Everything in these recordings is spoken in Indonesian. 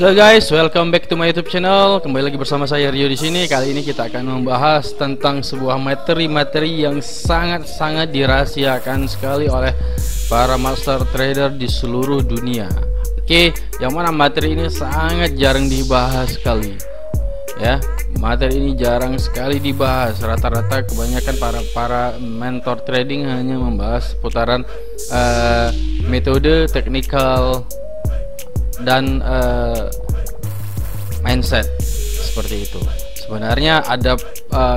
Halo guys, welcome back to my YouTube channel. Kembali lagi bersama saya Rio di sini. Kali ini kita akan membahas tentang sebuah materi-materi yang sangat-sangat dirahasiakan sekali oleh para master trader di seluruh dunia. Oke, yang mana materi ini sangat jarang dibahas sekali. Ya, materi ini jarang sekali dibahas. Rata-rata kebanyakan para mentor trading hanya membahas seputaran metode, teknikal, dan mindset seperti itu. Sebenarnya ada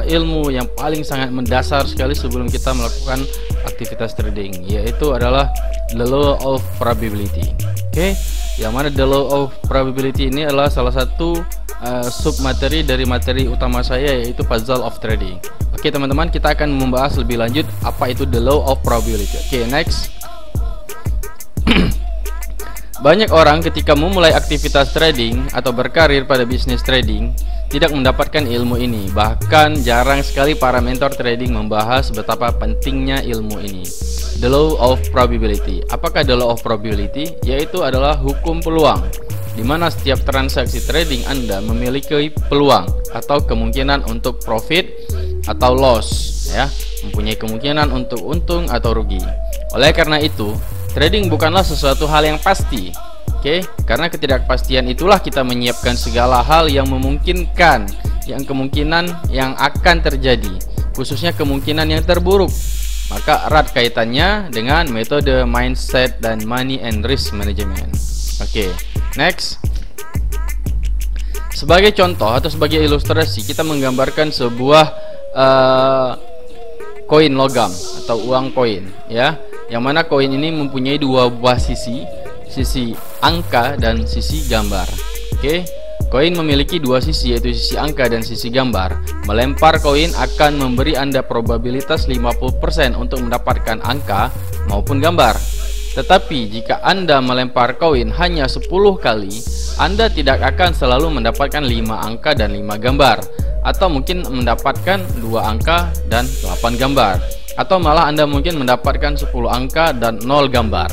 ilmu yang paling sangat mendasar sekali sebelum kita melakukan aktivitas trading, yaitu adalah the law of probability. Oke, yang mana the law of probability ini adalah salah satu sub materi dari materi utama saya, yaitu puzzle of trading. Oke teman-teman, kita akan membahas lebih lanjut apa itu the law of probability. Oke, next. Banyak orang ketika memulai aktivitas trading atau berkarir pada bisnis trading tidak mendapatkan ilmu ini. Bahkan jarang sekali para mentor trading membahas betapa pentingnya ilmu ini. The law of probability. Apakah the law of probability? Yaitu adalah hukum peluang, di mana setiap transaksi trading Anda memiliki peluang atau kemungkinan untuk profit atau loss, ya, mempunyai kemungkinan untuk untung atau rugi. Oleh karena itu, trading bukanlah sesuatu hal yang pasti. Oke, karena ketidakpastian itulah kita menyiapkan segala hal yang memungkinkan, yang kemungkinan yang akan terjadi, khususnya kemungkinan yang terburuk. Maka erat kaitannya dengan metode mindset dan money and risk management. Oke, next. Sebagai contoh atau sebagai ilustrasi, kita menggambarkan sebuah koin logam atau uang koin, ya, yang mana koin ini mempunyai dua buah sisi angka dan sisi gambar. Oke, koin memiliki dua sisi, yaitu sisi angka dan sisi gambar. Melempar koin akan memberi Anda probabilitas 50% untuk mendapatkan angka maupun gambar. Tetapi jika Anda melempar koin hanya 10 kali, Anda tidak akan selalu mendapatkan 5 angka dan 5 gambar, atau mungkin mendapatkan 2 angka dan 8 gambar, atau malah Anda mungkin mendapatkan 10 angka dan 0 gambar.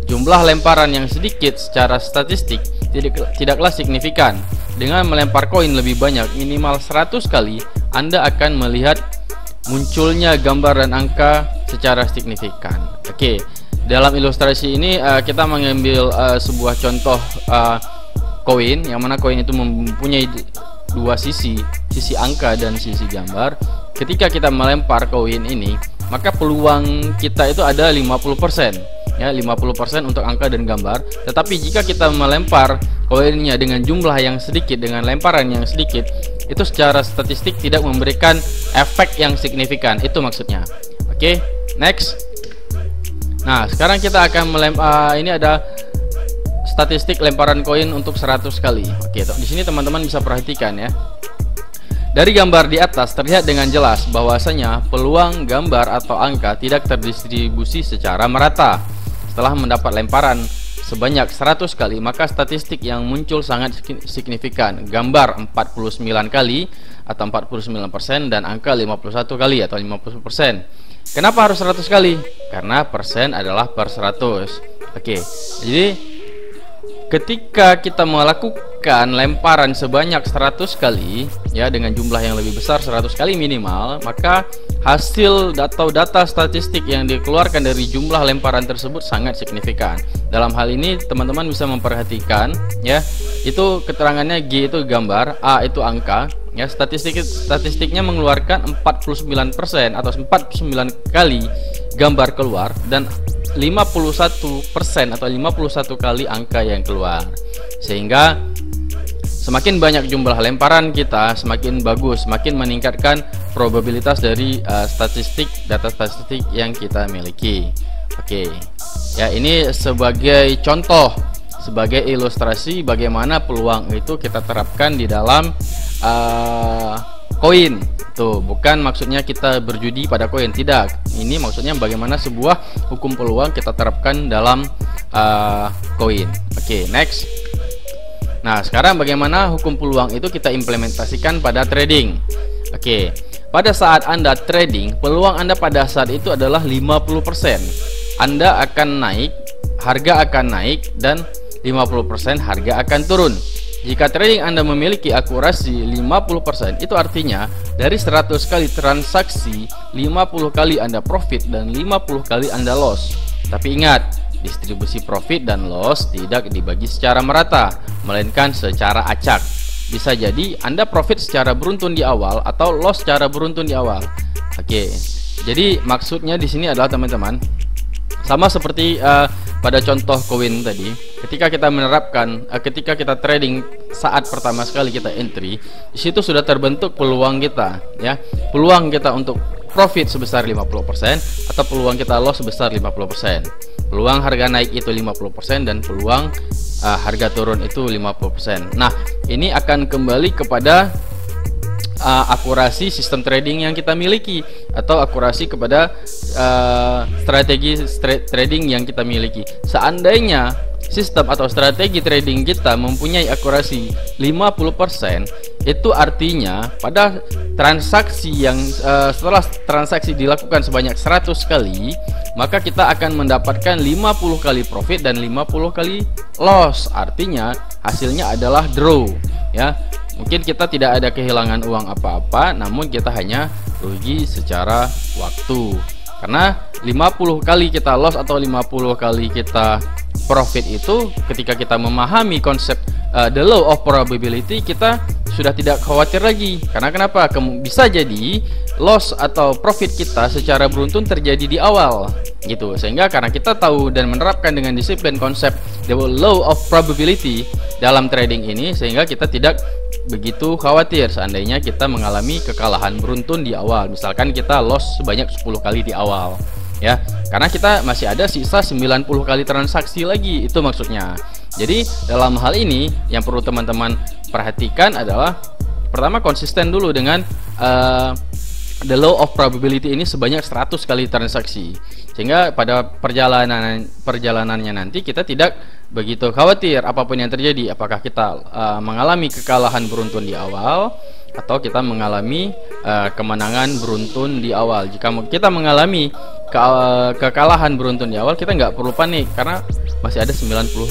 Jumlah lemparan yang sedikit secara statistik tidaklah signifikan. Dengan melempar koin lebih banyak, minimal 100 kali, Anda akan melihat munculnya gambar dan angka secara signifikan. Oke, dalam ilustrasi ini kita mengambil sebuah contoh koin, yang mana koin itu mempunyai dua sisi angka dan sisi gambar. Ketika kita melempar koin ini, maka peluang kita itu ada 50%, ya, 50% untuk angka dan gambar. Tetapi jika kita melempar koinnya dengan jumlah yang sedikit, dengan lemparan yang sedikit, itu secara statistik tidak memberikan efek yang signifikan. Itu maksudnya. Oke, next. Nah, sekarang kita akan melempar. Ini ada statistik lemparan koin untuk 100 kali. Oke, di sini teman-teman bisa perhatikan, ya. Dari gambar di atas terlihat dengan jelas bahwasanya peluang gambar atau angka tidak terdistribusi secara merata. Setelah mendapat lemparan sebanyak 100 kali, maka statistik yang muncul sangat signifikan. Gambar 49 kali atau 49%, dan angka 51 kali atau 50%. Kenapa harus 100 kali? Karena persen adalah per 100. Oke, jadi ketika kita melakukan lemparan sebanyak 100 kali, ya, dengan jumlah yang lebih besar, 100 kali minimal, maka hasil atau data statistik yang dikeluarkan dari jumlah lemparan tersebut sangat signifikan. Dalam hal ini teman-teman bisa memperhatikan, ya, itu keterangannya G itu gambar, A itu angka, ya. Statistiknya mengeluarkan 49% atau 49 kali gambar keluar, dan 51% atau 51 kali angka yang keluar. Sehingga semakin banyak jumlah lemparan kita, semakin bagus, semakin meningkatkan probabilitas dari data statistik yang kita miliki. Oke, ya, ini sebagai contoh, sebagai ilustrasi bagaimana peluang itu kita terapkan di dalam koin. Tuh, bukan maksudnya kita berjudi pada koin, tidak. Ini maksudnya bagaimana sebuah hukum peluang kita terapkan dalam koin. Oke, next. Nah, sekarang bagaimana hukum peluang itu kita implementasikan pada trading. Oke, pada saat Anda trading, peluang Anda pada saat itu adalah 50%. Anda akan naik, harga akan naik, dan 50% harga akan turun. Jika trading Anda memiliki akurasi 50%, itu artinya dari 100 kali transaksi, 50 kali Anda profit dan 50 kali Anda loss. Tapi ingat, distribusi profit dan loss tidak dibagi secara merata, melainkan secara acak. Bisa jadi Anda profit secara beruntun di awal atau loss secara beruntun di awal. Oke. Jadi maksudnya di sini adalah teman-teman, sama seperti pada contoh koin tadi, ketika kita menerapkan, ketika kita trading saat pertama sekali kita entry, di situ sudah terbentuk peluang kita, ya, peluang kita untuk profit sebesar 50% atau peluang kita loss sebesar 50%. Peluang harga naik itu 50% dan peluang harga turun itu 50%. Nah, ini akan kembali kepada akurasi sistem trading yang kita miliki atau akurasi kepada strategi trading yang kita miliki. Seandainya sistem atau strategi trading kita mempunyai akurasi 50%, itu artinya pada transaksi yang setelah transaksi dilakukan sebanyak 100 kali, maka kita akan mendapatkan 50 kali profit dan 50 kali loss. Artinya hasilnya adalah draw, ya. Mungkin kita tidak ada kehilangan uang apa-apa, namun kita hanya rugi secara waktu. Karena 50 kali kita loss atau 50 kali kita profit itu, ketika kita memahami konsep the law of probability, kita sudah tidak khawatir lagi. Karena kenapa? Bisa jadi loss atau profit kita secara beruntun terjadi di awal, gitu. Sehingga karena kita tahu dan menerapkan dengan disiplin konsep the law of probability dalam trading ini, sehingga kita tidak begitu khawatir seandainya kita mengalami kekalahan beruntun di awal. Misalkan kita loss sebanyak 10 kali di awal, ya, karena kita masih ada sisa 90 kali transaksi lagi, itu maksudnya. Jadi dalam hal ini yang perlu teman-teman perhatikan adalah, pertama, konsisten dulu dengan the law of probability ini sebanyak 100 kali transaksi, sehingga pada perjalanannya nanti kita tidak begitu khawatir apapun yang terjadi, apakah kita mengalami kekalahan beruntun di awal atau kita mengalami kemenangan beruntun di awal. Jika kita mengalami kekalahan beruntun di awal, kita nggak perlu panik karena masih ada 90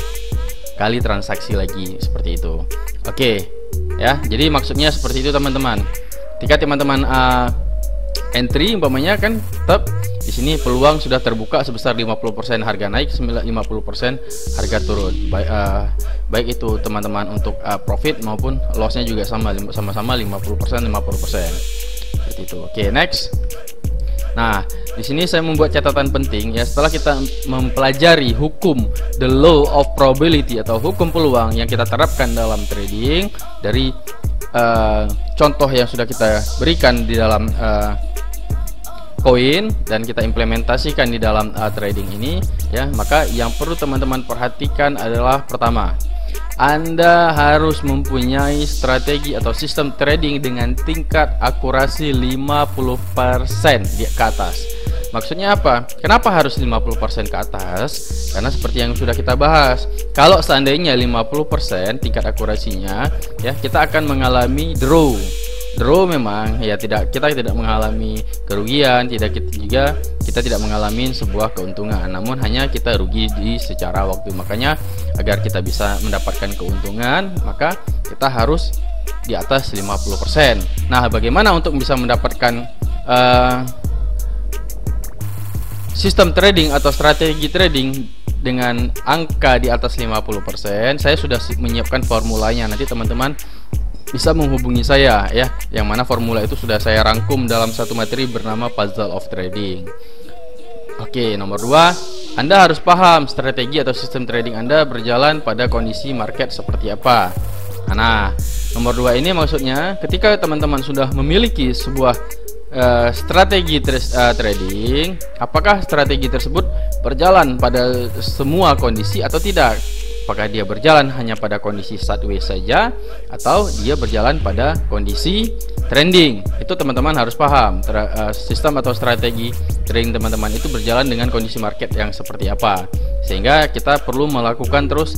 kali transaksi lagi, seperti itu. Oke, ya, jadi maksudnya seperti itu teman-teman. Ketika teman-teman entry umpamanya kan, tetap di sini peluang sudah terbuka sebesar 50% harga naik, 50% harga turun. Baik itu teman-teman untuk profit maupun lossnya juga sama-sama 50% 50%. Seperti itu. Oke, next. Nah, di sini saya membuat catatan penting, ya. Setelah kita mempelajari hukum the law of probability atau hukum peluang yang kita terapkan dalam trading dari contoh yang sudah kita berikan di dalam koin dan kita implementasikan di dalam trading ini, ya, maka yang perlu teman-teman perhatikan adalah, pertama, Anda harus mempunyai strategi atau sistem trading dengan tingkat akurasi 50% ke atas. Maksudnya apa? Kenapa harus 50% ke atas? Karena seperti yang sudah kita bahas, kalau seandainya 50% tingkat akurasinya, ya, kita akan mengalami draw. Draw memang, ya, kita tidak mengalami kerugian, kita tidak mengalami sebuah keuntungan, namun hanya kita rugi di secara waktu. Makanya agar kita bisa mendapatkan keuntungan, maka kita harus di atas 50%. Nah, bagaimana untuk bisa mendapatkan sistem trading atau strategi trading dengan angka di atas 50%? Saya sudah menyiapkan formulanya. Nanti teman-teman bisa menghubungi saya, ya, yang mana formula itu sudah saya rangkum dalam satu materi bernama Puzzle of Trading. Oke, nomor 2, Anda harus paham strategi atau sistem trading Anda berjalan pada kondisi market seperti apa. Nah, nomor 2 ini maksudnya ketika teman-teman sudah memiliki sebuah strategi trading, apakah strategi tersebut berjalan pada semua kondisi atau tidak? Apakah dia berjalan hanya pada kondisi sideways saja atau dia berjalan pada kondisi trending? Itu teman-teman harus paham. Sistem atau strategi trading teman-teman itu berjalan dengan kondisi market yang seperti apa, sehingga kita perlu melakukan terus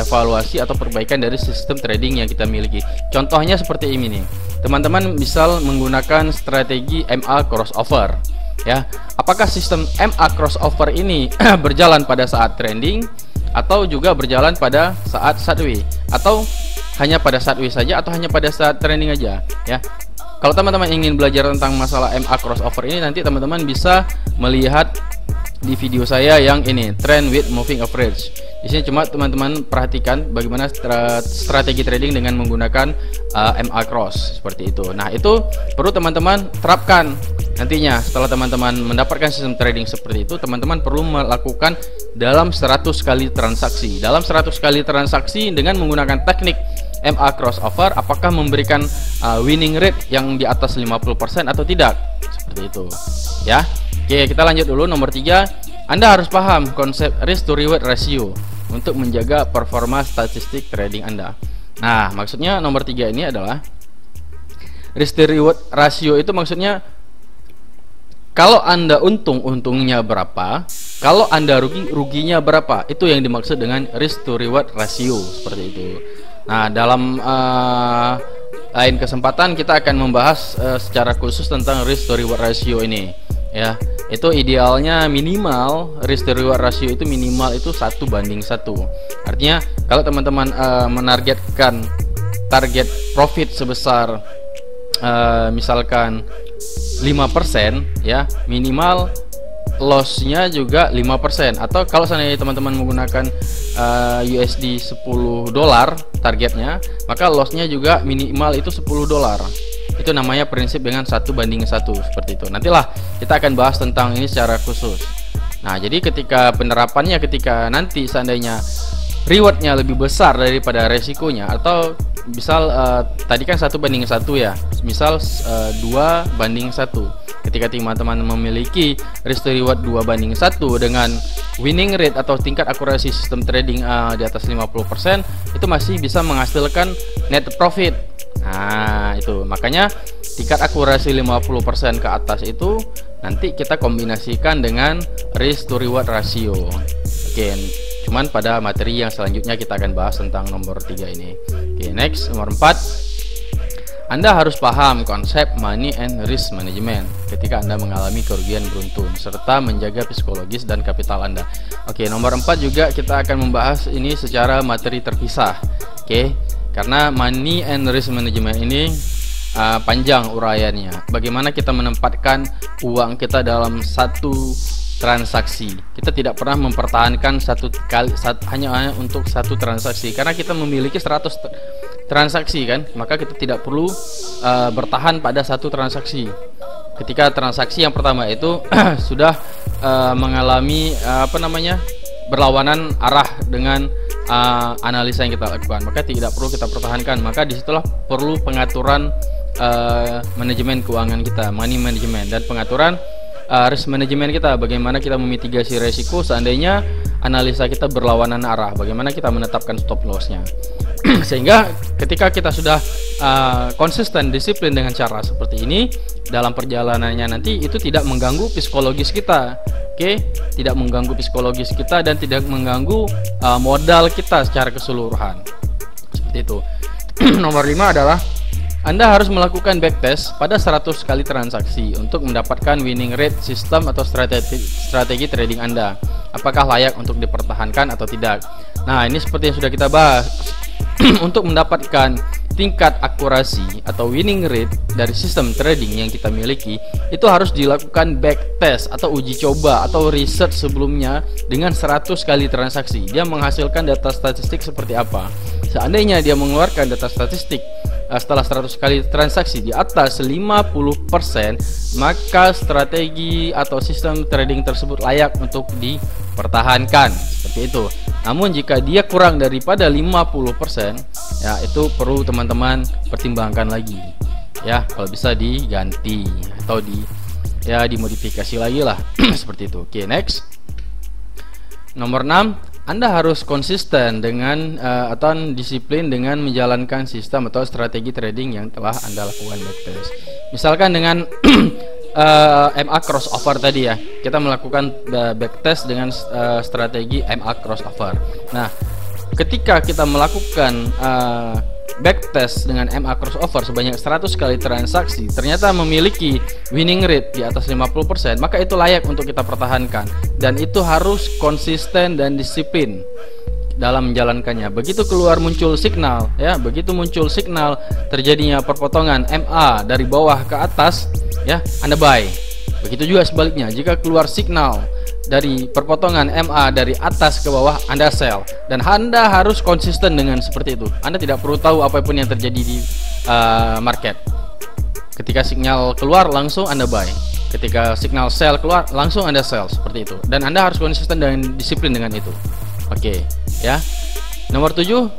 evaluasi atau perbaikan dari sistem trading yang kita miliki. Contohnya seperti ini nih, teman-teman misal menggunakan strategi MA crossover, ya. Apakah sistem MA crossover ini berjalan pada saat trending atau juga berjalan pada saat sideways, atau hanya pada saat wish saja atau hanya pada saat trending aja ya. Kalau teman-teman ingin belajar tentang masalah MA crossover ini, nanti teman-teman bisa melihat di video saya yang ini, Trend with Moving Average. Di sini cuma teman-teman perhatikan bagaimana strategi trading dengan menggunakan MA cross seperti itu. Nah, itu perlu teman-teman terapkan. Nantinya setelah teman-teman mendapatkan sistem trading seperti itu, teman-teman perlu melakukan dalam 100 kali transaksi. Dalam 100 kali transaksi dengan menggunakan teknik MA crossover, apakah memberikan winning rate yang di atas 50% atau tidak, seperti itu ya. Oke, kita lanjut dulu. Nomor 3, Anda harus paham konsep risk to reward ratio untuk menjaga performa statistik trading Anda. Nah, maksudnya nomor 3 ini adalah risk to reward ratio. Itu maksudnya kalau Anda untung, untungnya berapa, kalau Anda rugi, ruginya berapa. Itu yang dimaksud dengan risk to reward ratio, seperti itu. Nah, dalam lain kesempatan kita akan membahas secara khusus tentang risk to reward ratio ini ya. Itu idealnya minimal risk to reward ratio itu minimal itu 1:1. Artinya kalau teman-teman menargetkan target profit sebesar misalkan 5% ya, minimal lossnya juga 5%. Atau kalau seandainya teman-teman menggunakan USD 10 dolar targetnya, maka lossnya juga minimal itu 10 dolar. Itu namanya prinsip dengan 1:1 seperti itu. Nantilah kita akan bahas tentang ini secara khusus. Nah, jadi ketika penerapannya, ketika nanti seandainya rewardnya lebih besar daripada resikonya, atau misal tadi kan 1:1 ya, misal 2:1. Ketika teman-teman memiliki risk to reward 2:1 dengan winning rate atau tingkat akurasi sistem trading di atas 50%, itu masih bisa menghasilkan net profit. Nah, itu makanya tingkat akurasi 50% ke atas itu nanti kita kombinasikan dengan risk to reward ratio. Oke, cuman pada materi yang selanjutnya kita akan bahas tentang nomor 3 ini. Oke, next, nomor 4. Anda harus paham konsep money and risk management ketika Anda mengalami kerugian beruntun, serta menjaga psikologis dan kapital Anda. Oke, nomor 4 juga kita akan membahas ini secara materi terpisah. Oke, karena money and risk management ini panjang uraiannya. Bagaimana kita menempatkan uang kita dalam satu transaksi. Kita tidak pernah mempertahankan hanya untuk satu transaksi, karena kita memiliki 100 transaksi kan, maka kita tidak perlu bertahan pada satu transaksi. Ketika transaksi yang pertama itu sudah mengalami berlawanan arah dengan analisa yang kita lakukan, maka tidak perlu kita pertahankan. Maka disitulah perlu pengaturan manajemen keuangan kita, money management, dan pengaturan risk management kita. Bagaimana kita memitigasi resiko seandainya analisa kita berlawanan arah, bagaimana kita menetapkan stop lossnya. Sehingga ketika kita sudah konsisten, disiplin dengan cara seperti ini, dalam perjalanannya nanti itu tidak mengganggu psikologis kita. Oke, tidak mengganggu psikologis kita dan tidak mengganggu modal kita secara keseluruhan. Seperti itu. Nomor 5 adalah Anda harus melakukan backtest pada 100 kali transaksi untuk mendapatkan winning rate sistem atau strategi trading Anda. Apakah layak untuk dipertahankan atau tidak? Nah, ini seperti yang sudah kita bahas. Untuk mendapatkan tingkat akurasi atau winning rate dari sistem trading yang kita miliki, itu harus dilakukan backtest atau uji coba atau riset sebelumnya dengan 100 kali transaksi. Dia menghasilkan data statistik seperti apa. Seandainya dia mengeluarkan data statistik setelah 100 kali transaksi di atas 50%, maka strategi atau sistem trading tersebut layak untuk dipertahankan, seperti itu. Namun jika dia kurang daripada 50%, ya itu perlu teman-teman pertimbangkan lagi. Ya, kalau bisa diganti atau dimodifikasi lagi lah. Seperti itu. Oke, next. Nomor 6, Anda harus konsisten dengan atau disiplin dengan menjalankan sistem atau strategi trading yang telah Anda lakukan backtest. Misalkan dengan MA crossover tadi ya, kita melakukan backtest dengan strategi MA crossover. Nah, ketika kita melakukan backtest dengan MA crossover sebanyak 100 kali transaksi, ternyata memiliki winning rate di atas 50%, maka itu layak untuk kita pertahankan, dan itu harus konsisten dan disiplin. dalam menjalankannya. Begitu keluar muncul signal, ya, begitu muncul signal terjadinya perpotongan MA dari bawah ke atas, ya, Anda buy. Begitu juga sebaliknya, jika keluar signal dari perpotongan MA dari atas ke bawah, Anda sell. Dan Anda harus konsisten dengan seperti itu. Anda tidak perlu tahu apapun yang terjadi di market. Ketika signal keluar, langsung Anda buy. Ketika signal sell keluar, langsung Anda sell, seperti itu. Dan Anda harus konsisten dan disiplin dengan itu. Oke, ya. Nomor 7,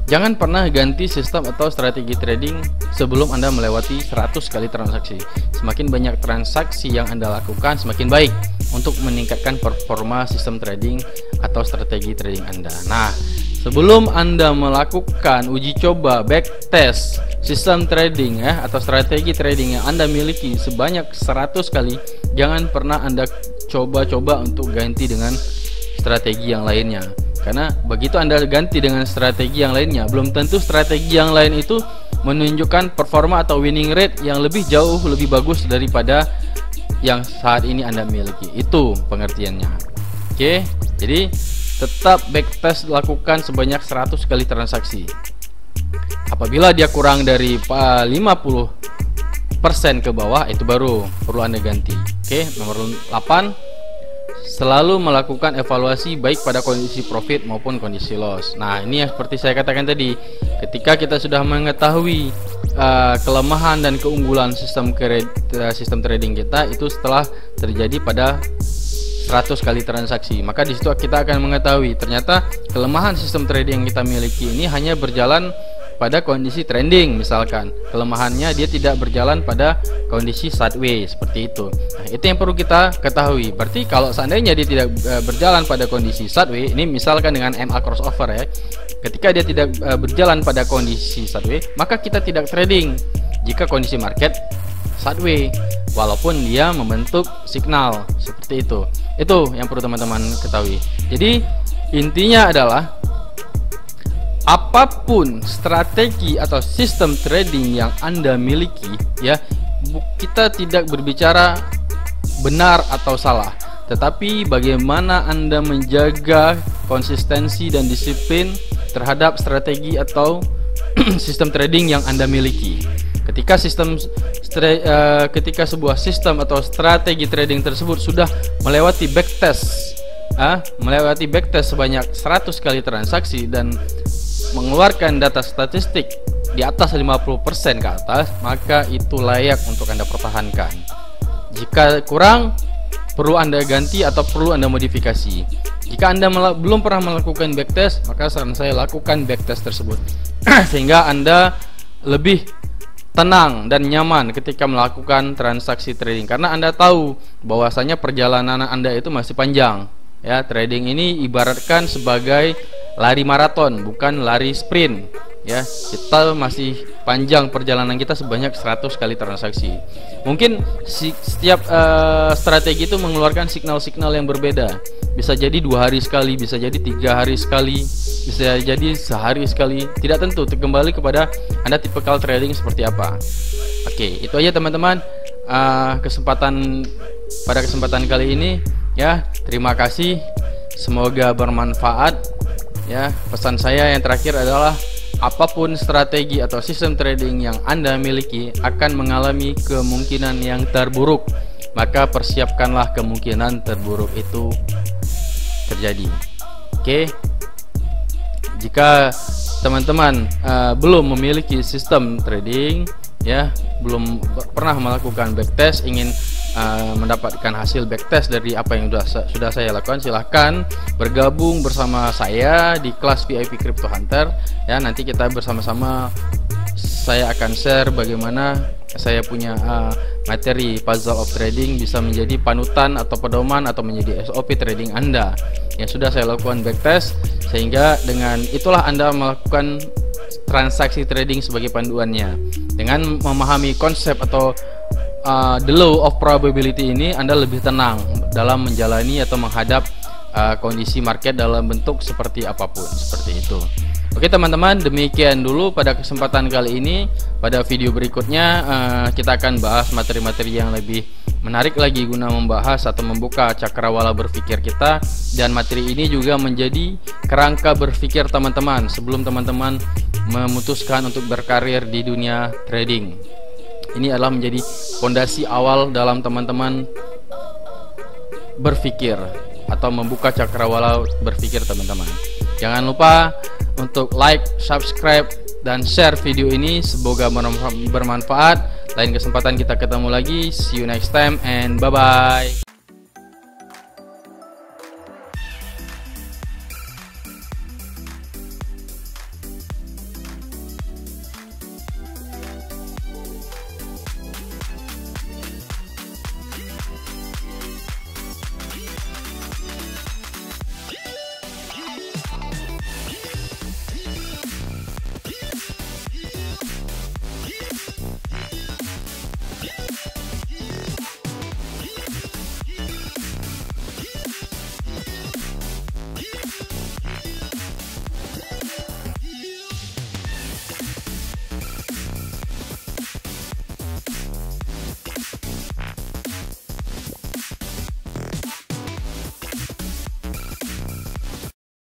jangan pernah ganti sistem atau strategi trading sebelum Anda melewati 100 kali transaksi. Semakin banyak transaksi yang Anda lakukan, semakin baik untuk meningkatkan performa sistem trading atau strategi trading Anda. Nah, sebelum Anda melakukan uji coba backtest sistem trading, ya, atau strategi trading yang Anda miliki sebanyak 100 kali, jangan pernah Anda coba-coba untuk ganti dengan strategi yang lainnya. Karena begitu Anda ganti dengan strategi yang lainnya, belum tentu strategi yang lain itu menunjukkan performa atau winning rate yang lebih jauh lebih bagus daripada yang saat ini Anda miliki. Itu pengertiannya. Oke, jadi tetap backtest lakukan sebanyak 100 kali transaksi. Apabila dia kurang dari 50% ke bawah, itu baru perlu Anda ganti. Oke, nomor 8, selalu melakukan evaluasi baik pada kondisi profit maupun kondisi loss. Nah, ini yang seperti saya katakan tadi, ketika kita sudah mengetahui kelemahan dan keunggulan sistem trading kita itu setelah terjadi pada 100 kali transaksi, maka di situ kita akan mengetahui ternyata kelemahan sistem trading yang kita miliki ini hanya berjalan pada kondisi trending. Misalkan kelemahannya dia tidak berjalan pada kondisi sideways, seperti itu. Nah, itu yang perlu kita ketahui. Berarti kalau seandainya dia tidak berjalan pada kondisi sideways, ini misalkan dengan MA crossover, ya, ketika dia tidak berjalan pada kondisi sideways, maka kita tidak trading. Jika kondisi market sideways, walaupun dia membentuk signal seperti itu yang perlu teman-teman ketahui. Jadi intinya adalah apapun strategi atau sistem trading yang Anda miliki, ya, kita tidak berbicara benar atau salah, tetapi bagaimana Anda menjaga konsistensi dan disiplin terhadap strategi atau sistem trading yang Anda miliki. Ketika sebuah sistem atau strategi trading tersebut sudah melewati backtest, sebanyak 100 kali transaksi dan mengeluarkan data statistik di atas 50% ke atas, maka itu layak untuk Anda pertahankan. Jika kurang, perlu Anda ganti atau perlu Anda modifikasi. Jika Anda belum pernah melakukan backtest, maka saran saya lakukan backtest tersebut sehingga Anda lebih tenang dan nyaman ketika melakukan transaksi trading, karena Anda tahu bahwasanya perjalanan Anda itu masih panjang, ya. Trading ini ibaratkan sebagai lari maraton, bukan lari sprint, ya. Kita masih panjang perjalanan kita sebanyak 100 kali transaksi. Mungkin setiap strategi itu mengeluarkan signal-signal yang berbeda. Bisa jadi 2 hari sekali, bisa jadi 3 hari sekali, bisa jadi sehari sekali. Tidak tentu, kembali kepada Anda tipikal trading seperti apa. Oke, itu aja teman-teman. Pada kesempatan kali ini, ya, terima kasih. Semoga bermanfaat. Ya, pesan saya yang terakhir adalah apapun strategi atau sistem trading yang Anda miliki akan mengalami kemungkinan yang terburuk, maka persiapkanlah kemungkinan terburuk itu terjadi. Oke. Jika teman-teman belum memiliki sistem trading, ya, belum pernah melakukan backtest, ingin mendapatkan hasil backtest dari apa yang sudah saya lakukan, silahkan bergabung bersama saya di kelas VIP Crypto Hunter, ya. Nanti kita bersama-sama, saya akan share bagaimana saya punya materi puzzle of trading bisa menjadi panutan atau pedoman atau menjadi SOP trading Anda yang sudah saya lakukan backtest, sehingga dengan itulah Anda melakukan transaksi trading sebagai panduannya. Dengan memahami konsep atau the law of probability ini, Anda lebih tenang dalam menjalani atau menghadap kondisi market dalam bentuk seperti apapun, seperti itu. Oke teman-teman, demikian dulu pada kesempatan kali ini. Pada video berikutnya kita akan bahas materi-materi yang lebih menarik lagi guna membahas atau membuka cakrawala berpikir kita, dan materi ini juga menjadi kerangka berpikir teman-teman sebelum teman-teman memutuskan untuk berkarir di dunia trading. Ini adalah menjadi fondasi awal dalam teman-teman berpikir atau membuka cakrawala berpikir teman-teman. Jangan lupa untuk like, subscribe, dan share video ini. Semoga bermanfaat. Lain kesempatan kita ketemu lagi. See you next time and bye bye.